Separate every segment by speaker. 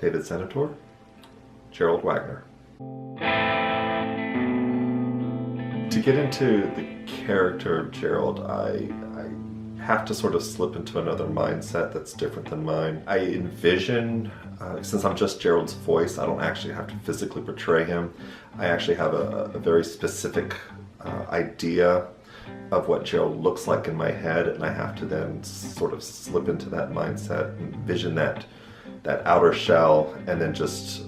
Speaker 1: David Senatore, Gerald Wagner. To get into the character of Gerald, I have to sort of slip into another mindset that's different than mine. I envision, since I'm just Gerald's voice, I don't actually have to physically portray him. I actually have a very specific idea of what Gerald looks like in my head, and I have to then sort of slip into that mindset, envision that outer shell, and then just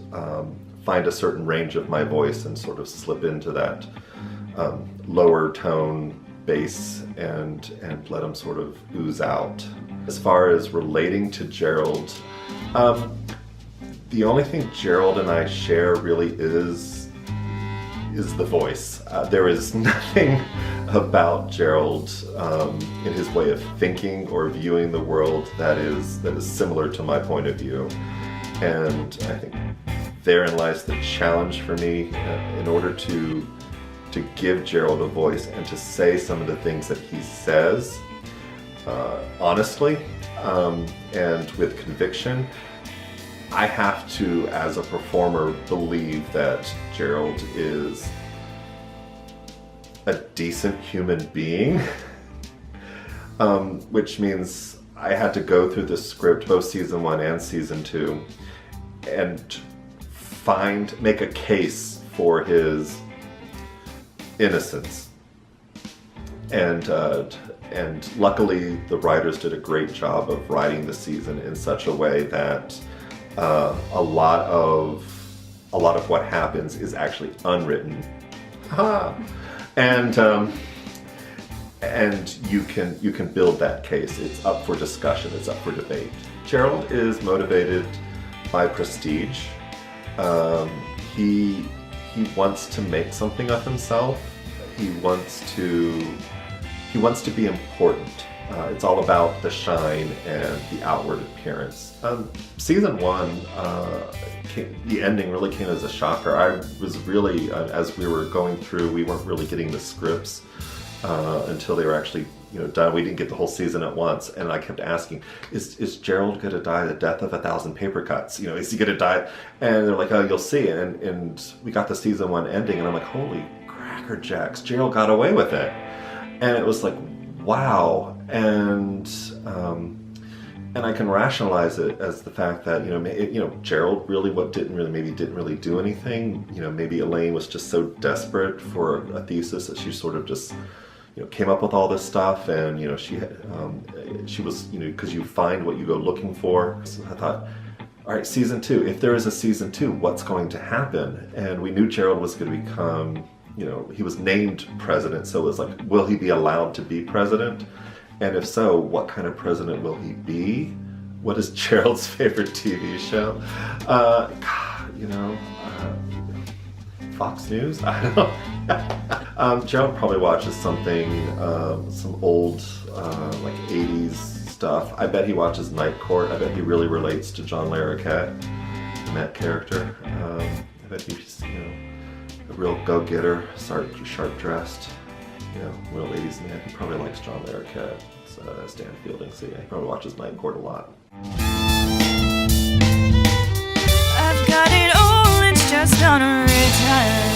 Speaker 1: find a certain range of my voice and sort of slip into that lower tone bass and let him sort of ooze out. As far as relating to Gerald, the only thing Gerald and I share really is the voice. There is nothing about Gerald in his way of thinking or viewing the world that is similar to my point of view. And I think therein lies the challenge for me in order to give Gerald a voice and to say some of the things that he says honestly and with conviction. I have to, as a performer, believe that Gerald is a decent human being, which means I had to go through the script, both season 1 and season 2, and make a case for his innocence. And luckily the writers did a great job of writing the season in such a way that a lot of what happens is actually unwritten. And you can build that case. It's up for discussion, it's up for debate. Gerald is motivated by prestige. He wants to make something of himself. He wants to be important. It's all about the shine and the outward appearance. Season 1, the ending really came as a shocker. I was really, as we were going through, we weren't really getting the scripts until they were actually done. We didn't get the whole season at once, and I kept asking, is Gerald going to die the death of 1,000 paper cuts? Is he going to die? And they're like, oh, you'll see. And we got the season 1 ending, and I'm like, holy cracker jacks, Gerald got away with it. And it was like, wow. And I can rationalize it as the fact that Gerald really didn't really do anything. Maybe Elaine was just so desperate for a thesis that she sort of just came up with all this stuff, and she was because you find what you go looking for. So I thought, all right, season 2. If there is a season 2, what's going to happen? And we knew Gerald was going to become. He was named president, so it was like, will he be allowed to be president? And if so, what kind of president will he be? What is Gerald's favorite TV show? Fox News? I don't know. Gerald probably watches something, some old, like 80s stuff. I bet he watches Night Court. I bet he really relates to John Larroquette in that character. I bet he's, a real go-getter, sharp-dressed, real ladies' man. He probably likes John Larroquette, Stan Fielding, so yeah, he probably watches Night Court a lot.
Speaker 2: I've got it all, it's just unwritten.